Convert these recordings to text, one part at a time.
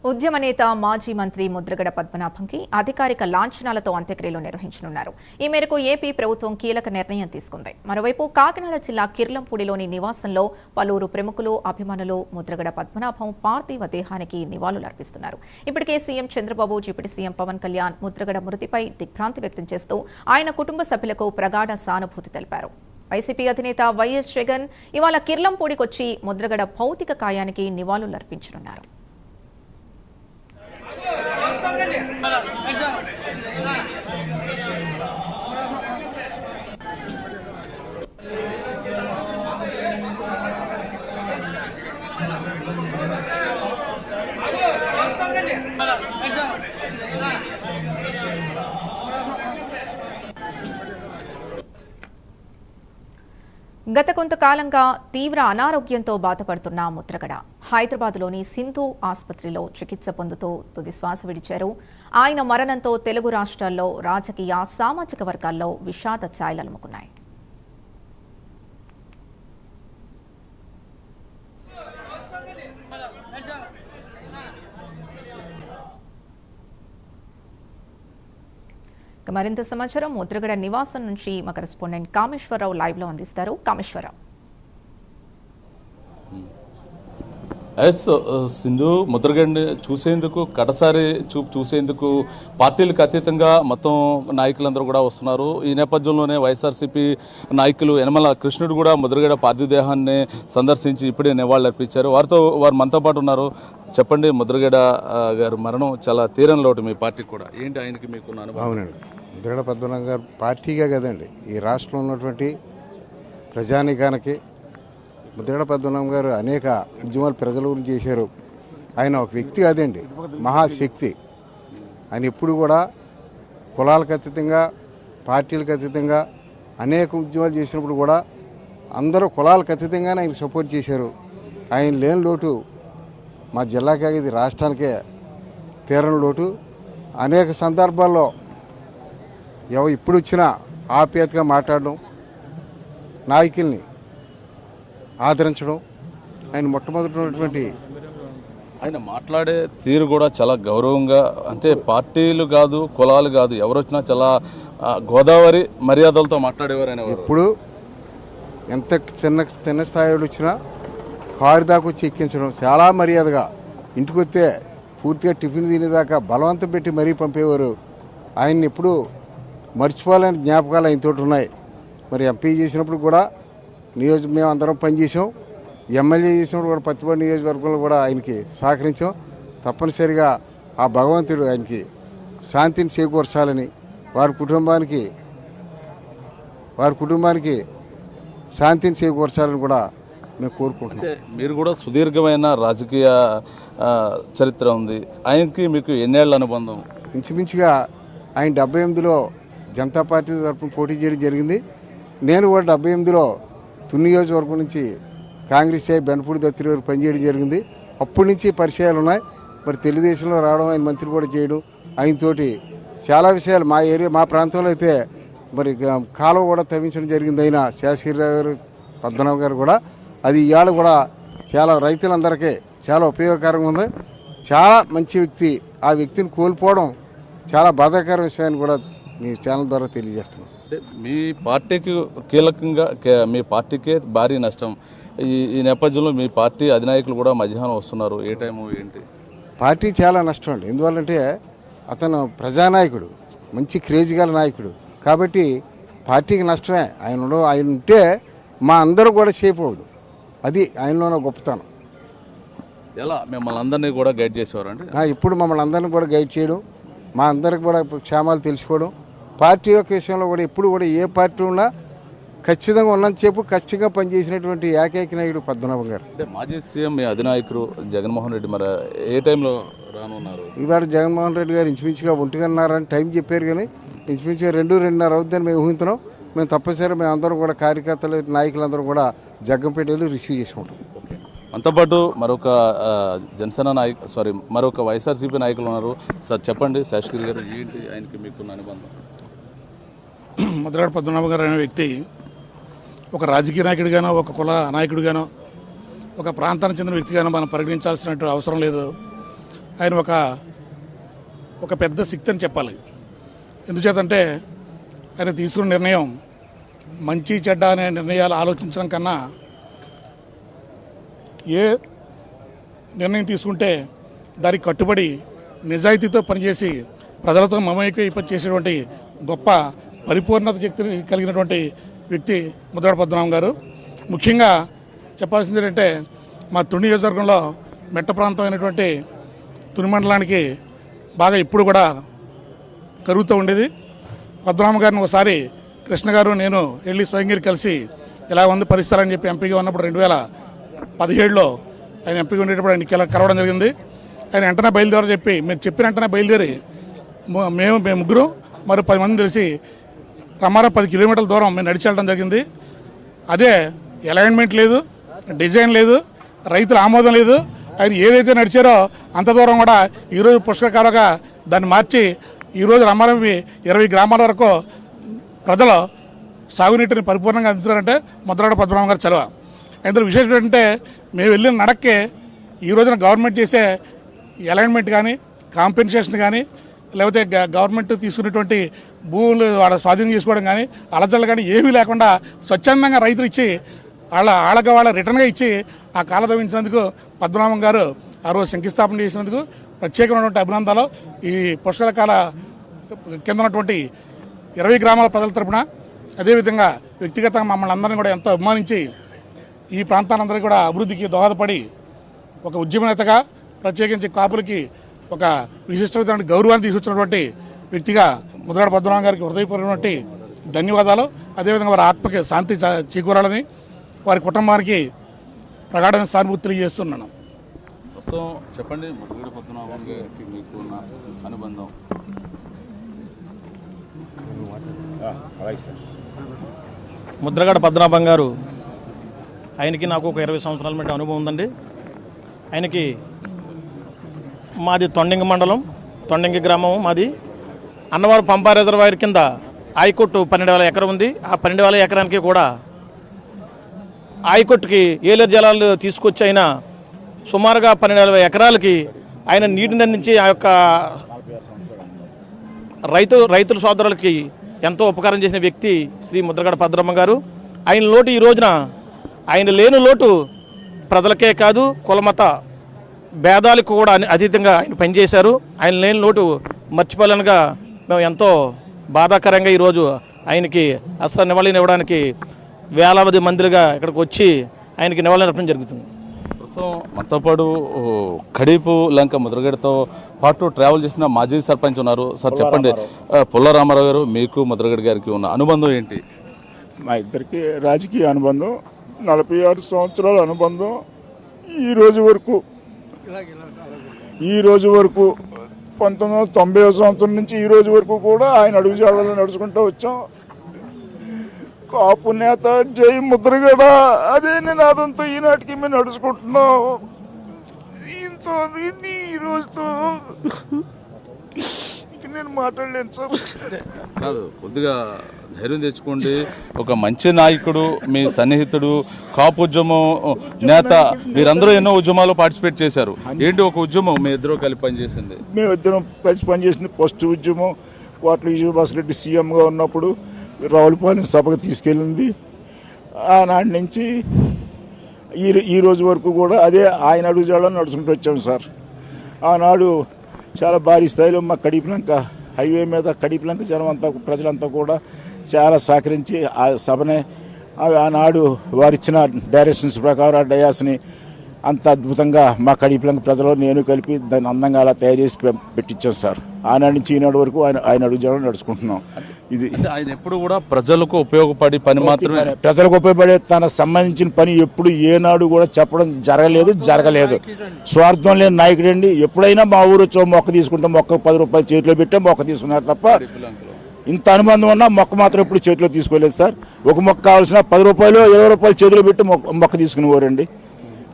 ఉద్యమ నేత మాజీ మంత్రి ముద్రగడ పద్మనాభంకి అధికారిక లాంఛనాలతో అంత్యక్రియలు నిర్వహించనున్నారు. ఈ మేరకు ఏపీ ప్రభుత్వం కీలక నిర్ణయం తీసుకుంది. మరోవైపు కాకినాడ జిల్లా కిర్లంపూడిలోని నివాసంలో పలువురు ప్రముఖులు, అభిమానులు ముద్రగడ పద్మనాభం పార్థివ దేహానికి నివాళులర్పిస్తున్నారు. ఇప్పటికే CM Chandrababu, deputy CM Pawan Kalyan Mudragada మృతిపై దిగ్భ్రాంతి వ్యక్తం చేస్తూ ఆయన కుటుంబ సభ్యులకు ప్రగాఢ సానుభూతి తెలిపారు. వైసీపీ అధినేత వైఎస్ జగన్ ఇవాళ కిర్లంపూడికొచ్చి ముద్రగడ భౌతిక కాయానికి నివాళులర్పించనున్నారు. గత కొంతకాలంగా తీవ్ర అనారోగ్యంతో బాధపడుతున్న ముద్రగడ హైదరాబాద్లోని సింధు ఆసుపత్రిలో చికిత్స పొందుతూ తుది శ్వాస విడిచారు. ఆయన మరణంతో తెలుగు రాష్ట్రాల్లో రాజకీయ, సామాజిక వర్గాల్లో విషాద ఛాయలు అలుముకున్నాయి. మరింత సమాచారం ముద్రగడ నివాసం నుంచి మా కరెస్పాండెంట్ కామేశ్వరరావు లైవ్ లో అందిస్తారు. కామేశ్వరరావు, సింధు ముద్రగడ్ని చూసేందుకు కడసారి చూసేందుకు పార్టీలకు అతీతంగా మొత్తం నాయకులందరూ కూడా వస్తున్నారు. ఈ నేపథ్యంలోనే వైఎస్ఆర్సీపీ నాయకులు యనమల కృష్ణుడు కూడా ముద్రగడ పార్థివ దేహాన్ని సందర్శించి ఇప్పుడే నివాళులర్పించారు. వారు మనతో పాటు ఉన్నారు. చెప్పండి, ముద్రగడ గారు మరణం చాలా తీరని లోటు మీ పార్టీకి కూడా, ఏంటి ఆయనకి మీకున్న అనుభవం? అవునండి, ముద్రగడ పద్మనాభం గారు పార్టీగా కదండి, ఈ రాష్ట్రంలో ఉన్నటువంటి ప్రజానీకానికి ముద్రగడ పద్మనాభం గారు అనేక ఉద్యమాలు ప్రజల గురించి చేశారు. ఆయన ఒక వ్యక్తి కాదండి, మహాశక్తి. ఆయన ఎప్పుడు కూడా కులాలకు అతీతంగా, పార్టీలకు అతీతంగా అనేక ఉద్యమాలు చేసినప్పుడు కూడా అందరూ కులాలకు అతీతంగానే ఆయన సపోర్ట్ చేశారు. ఆయన లేని లోటు మా జిల్లాకే, ఇది రాష్ట్రానికే తీరని లోటు. అనేక సందర్భాల్లో ఇప్పుడు వచ్చినా ఆప్యాయతగా మాట్లాడడం, నాయకుల్ని ఆదరించడం, ఆయన మొట్టమొదటి ఆయన మాట్లాడే తీరు కూడా చాలా గౌరవంగా, అంటే పార్టీలు కాదు, కులాలు కాదు, ఎవరు వచ్చినా చాలా గోదావరి మర్యాదలతో మాట్లాడేవారు. ఆయన ఇప్పుడు ఎంత చిన్న స్థాయిలో వచ్చినా కారు దాకా వచ్చి ఎక్కించడం, చాలా మర్యాదగా ఇంటికి వస్తే పూర్తిగా టిఫిన్ తినేదాకా బలవంతం పెట్టి మరీ పంపేవారు. ఆయన్ని ఎప్పుడు మర్చిపోవాలని జ్ఞాపకాలు ఆయనతోటి ఉన్నాయి. మరి ఎంపీ చేసినప్పుడు కూడా మేము అందరం పనిచేసాం. ఎమ్మెల్యే చేసినప్పుడు కూడా పత్తిపాడు నియోజకవర్గంలో కూడా ఆయనకి సహకరించాం. తప్పనిసరిగా ఆ భగవంతుడు ఆయనకి శాంతిని చేకూర్చాలని, వారి కుటుంబానికి శాంతిని చేకూర్చాలని కూడా మేము కోరుకుంటున్నాం. మీరు కూడా సుదీర్ఘమైన రాజకీయ చరిత్ర ఉంది. ఆయనకి మీకు ఎన్నేళ్ల అనుబంధం? ఇంచుమించుగా ఆయన 78లో జనతా పార్టీ తరఫున పోటీ చేయడం జరిగింది. నేను కూడా 78లో తుని నియోజకవర్గం నుంచి కాంగ్రెస్ బెండపూడి దత్తిరి వరకు పనిచేయడం జరిగింది. అప్పటి నుంచి పరిచయాలు ఉన్నాయి. మరి తెలుగుదేశంలో రావడం, ఆయన మంత్రి కూడా చేయడం, ఆయనతోటి చాలా విషయాలు మా ప్రాంతంలో అయితే మరి కాలువ కూడా తవ్వించడం జరిగింది. అయినా శాసగిరిరావు గారు, పద్మనాభం గారు కూడా, అది ఇవాళ కూడా చాలా రైతులందరికీ చాలా ఉపయోగకరంగా ఉంది. చాలా మంచి వ్యక్తి. ఆ వ్యక్తిని కోల్పోవడం చాలా బాధాకర విషయాన్ని కూడా మీ ఛానల్ ద్వారా తెలియజేస్తున్నాం. మీ పార్టీకి కీలకంగా, మీ పార్టీకే భారీ నష్టం. ఈ నేపథ్యంలో మీ పార్టీ అధినాయకులు కూడా మధ్యాహ్నం వస్తున్నారు. ఏ టైము ఏంటి? పార్టీ చాలా నష్టం అండి. ఎందువల్లంటే అతను ప్రజానాయకుడు, మంచి క్రేజ్ గల నాయకుడు. కాబట్టి పార్టీకి నష్టమే. ఆయన ఉంటే మా అందరూ కూడా సేఫ్ అవ్వదు. అది ఆయనలోనే గొప్పతనం. ఎలా మిమ్మల్ని అందరినీ కూడా గైడ్ చేసేవారండి? ఇప్పుడు మమ్మల్ని అందరినీ కూడా గైడ్ చేయడం, మా అందరికి కూడా క్షేమాలు తెలుసుకోవడం, పార్టీ యొక్క విషయంలో కూడా ఎప్పుడు కూడా ఏ పార్టీ ఉన్నా ఖచ్చితంగా ఉన్నంతసేపు ఖచ్చితంగా పనిచేసినటువంటి ఏకైక నాయకుడు పద్మనాభం గారు. అంటే మాజీ సీఎం మీ అధినాయకుడు జగన్మోహన్ రెడ్డి మరి ఏ టైంలో రానున్నారు? ఇవాళ జగన్మోహన్ రెడ్డి గారు ఇంచుమించుగా 1:30 టైం చెప్పారు, కానీ ఇంచుమించుగా 2-2:30 అవుతుందని మేము ఊహిస్తున్నాం. మేము తప్పనిసరిగా మేము అందరం కూడా కార్యకర్తలు, నాయకులందరూ కూడా జగ్గంపేటలో రిసీవ్ చేసుకుంటాం. అంతపాటు మరొక వైఎస్ఆర్సీపీ నాయకులు ఉన్నారు. సార్ చెప్పండి, శాసగిరి గారు, ఏంటి ఆయనకి మీకున్న అనుబంధం? ముద్రగడ పద్మనాభం గారు అనే వ్యక్తి ఒక రాజకీయ నాయకుడిగానో, ఒక కుల నాయకుడిగానో, ఒక ప్రాంతానికి చెందిన వ్యక్తిగానో మనం పరిగణించాల్సిన అవసరం లేదు. ఆయన ఒక పెద్ద శక్తి అని చెప్పాలి. ఎందుచేతంటే ఆయన తీసుకున్న నిర్ణయం మంచి చెడ్డ అనే నిర్ణయాలు ఆలోచించడం కన్నా ఏ నిర్ణయం తీసుకుంటే దానికి కట్టుబడి నిజాయితీతో పనిచేసి ప్రజలతో మమేకం చేసేటువంటి గొప్ప పరిపూర్ణత శక్తి కలిగినటువంటి వ్యక్తి ముద్రగడ పద్మనాభం గారు. ముఖ్యంగా చెప్పాల్సింది ఏంటంటే మా తుని నియోజకవర్గంలో మెట్ట ప్రాంతం అయినటువంటి తుని మండలానికి బాగా ఇప్పుడు కూడా కరుగుతూ ఉండేది. పద్మనాభం గారిని ఒకసారి కృష్ణ గారు నేను వెళ్ళి స్వయంగా కలిసి ఇలా ఉంది పరిస్థితి అని చెప్పి ఎంపీగా ఉన్నప్పుడు 2017లో ఆయన ఎంపీగా ఉండేటప్పుడు ఆయన కలవడం జరిగింది. ఆయన వెంటనే బయలుదేరి చెప్పి మీరు చెప్పిన వెంటనే బయలుదేరి మేము ముగ్గురు మరి 10 మంది తెలిసి రమారా 10 కిలోమీటర్ల దూరం మేము నడిచి వెళ్ళడం జరిగింది. అదే అలైన్మెంట్ లేదు, డిజైన్ లేదు, రైతుల ఆమోదం లేదు. ఆయన ఏదైతే నడిచారో అంత దూరం కూడా ఈరోజు పుష్కరకాలుగా దాన్ని మార్చి ఈరోజు రమారమి 20 గ్రామాల వరకు ప్రజలు సాగునీటిని పరిపూర్ణంగా అందించారంటే ముద్రగడ పద్మనాభం గారు చలవ. ఇందులో విశేషం ఏంటంటే మేము వెళ్ళిన నడక్కే ఈ రోజున గవర్నమెంట్ చేసే అలైన్మెంట్ కానీ కాంపెన్సేషన్ కానీ లేకపోతే గవర్నమెంట్ తీసుకున్నటువంటి భూములు వాళ్ళ స్వాధీనం చేసుకోవడం కానీ అలజడులు కానీ ఏమీ లేకుండా స్వచ్ఛందంగా రైతులు ఇచ్చి వాళ్ళ రిటర్న్గా ఇచ్చి ఆ కాల తవ్వించినందుకు పద్మనాభం గారు ఆ రోజు శంకుస్థాపన చేసినందుకు ప్రత్యేకమైనటువంటి అభినందనలు ఈ పుష్కర కాల కింద ఉన్నటువంటి 20 గ్రామాల ప్రజల తరపున అదేవిధంగా వ్యక్తిగతంగా మమ్మల్ని అందరినీ కూడా ఎంతో అభిమానించి ఈ ప్రాంతాలందరికీ కూడా అభివృద్ధికి దోహదపడి ఒక ఉద్యమ నేతగా ప్రత్యేకించి కాపులకి ఒక విశిష్టమైన గౌరవాన్ని తీసుకొచ్చినటువంటి వ్యక్తిగా ముద్రగడ పద్మనాభం గారికి హృదయపూర్వకమైనటువంటి ధన్యవాదాలు. అదేవిధంగా వారి ఆత్మకి శాంతి చేకూరాలని వారి కుటుంబానికి ప్రగాఢమైన సానుభూతి తెలియజేస్తున్నాను. ప్రస్తుతం చెప్పండి, ముద్రగడ పద్మనాభం గారికి మీకు ఉన్న అనుబంధం. ముద్రగడ పద్మనాభం గారు ఆయనకి నాకు ఒక 20 సంవత్సరాల మధ్య అనుభవం ఉందండి. ఆయనకి మాది తొండంగి మండలం, తొండంగి గ్రామం మాది. అన్నవరం పంపా రిజర్వాయర్ కింద ఆయకొట్టు 12,000 ఎకరం ఉంది. ఆ 12,000 ఎకరానికి కూడా ఆయకొట్టుకి ఏలేరు జలాలు తీసుకొచ్చి ఆయన సుమారుగా 12,000 ఎకరాలకి ఆయన నీటిని అందించి ఆ యొక్క రైతుల సోదరులకి ఎంతో ఉపకారం చేసిన వ్యక్తి శ్రీ ముద్రగడ పద్మనాభం గారు. ఆయన లోటు ఈ రోజున ఆయన లేని లోటు ప్రజలకే కాదు కులమత భేదాలకు కూడా అతీతంగా ఆయన పనిచేశారు. ఆయన లేని లోటు మర్చిపోలేనుగా మేము ఎంతో బాధాకరంగా ఈరోజు ఆయనకి అసలు నివాళినివ్వడానికి వేలాది మందిగా ఇక్కడికి వచ్చి ఆయనకి నివాళులర్పణ జరుగుతుంది. ప్రస్తుతం మనతో పాటు కడీపు లంక ముద్రగడతో పాటు ట్రావెల్ చేసిన మాజీ సర్పంచ్ ఉన్నారు. సార్ చెప్పండి, పుల్ల రామారావు గారు మీకు ముద్రగడ గారికి ఉన్న అనుబంధం ఏంటి? మా ఇద్దరికి రాజకీయ అనుబంధం 46 సంవత్సరాల అనుబంధం. ఈ రోజు వరకు 1990 సంవత్సరం నుంచి ఈ రోజు వరకు కూడా ఆయన అడుగుజాడలో నడుచుకుంటూ వచ్చాం. కాపు నేత జై ముద్రగడ అదే నినాదంతో ఈనాటికి మేము నడుచుకుంటున్నాం. ఈ రోజుతో నేను మాట్లాడలేను సార్. కాదు, కొద్దిగా ధైర్యం తెచ్చుకోండి. ఒక మంచి నాయకుడు, మీ సన్నిహితుడు, కాపు ఉద్యమం నేత, మీరందరూ ఎన్నో ఉద్యమాలు పార్టిసిపేట్ చేశారు. ఏంటి ఒక ఉద్యమం మీ ఇద్దరు కలిసి పనిచేసింది? మేమిద్దరం కలిసి పనిచేసింది ఫస్ట్ ఉద్యమం కోట్ల విజయభాస్కర్ సీఎంగా ఉన్నప్పుడు రావులపాలెం సభకు తీసుకెళ్ళింది. ఆనాటి నుంచి ఈ రోజు వరకు కూడా అదే ఆయన అడుగుజాడలో నడుచుకుంటూ వచ్చాము సార్. ఆనాడు చాలా భారీ స్థాయిలో మా కడీపులంక హైవే మీద కడీపులంక జనం అంతా ప్రజలంతా కూడా చాలా సహకరించి ఆ సభనే ఆనాడు వారిచ్చిన డైరెక్షన్స్ ప్రకారం ఆ డయాస్ని అంత అద్భుతంగా మా కడీపులంక ప్రజలు నేను కలిపి దాన్ని అందంగా అలా తయారు చేసి పెట్టించాం సార్. ఆనాడు నుంచి ఈనాడు వరకు ఆయన అడుగుజాడలో నడుచుకుంటున్నాం. ఇది ఆయన ఎప్పుడు కూడా ప్రజలకు ఉపయోగపడి పని మాత్రమే, ప్రజలకు ఉపయోగపడే తన సంబంధించిన పని ఎప్పుడు ఏనాడు కూడా చెప్పడం జరగలేదు. స్వార్థం లేని నాయకుడు అండి. ఎప్పుడైనా మా ఊరు వచ్చో మొక్క తీసుకుంటాం, మొక్క 10 రూపాయలు చేతిలో పెట్టే మొక్క తీసుకున్నారు తప్ప ఇంత అనుబంధం ఉన్నా మొక్క మాత్రం ఎప్పుడు చేతిలో తీసుకోలేదు సార్. ఒక మొక్క కావాల్సిన 10 రూపాయలు 20 రూపాయలు చేతిలో పెట్టి మొక్క తీసుకునేవారండి.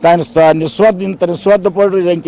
ఇంత నిస్వార్థపడు ఇంకే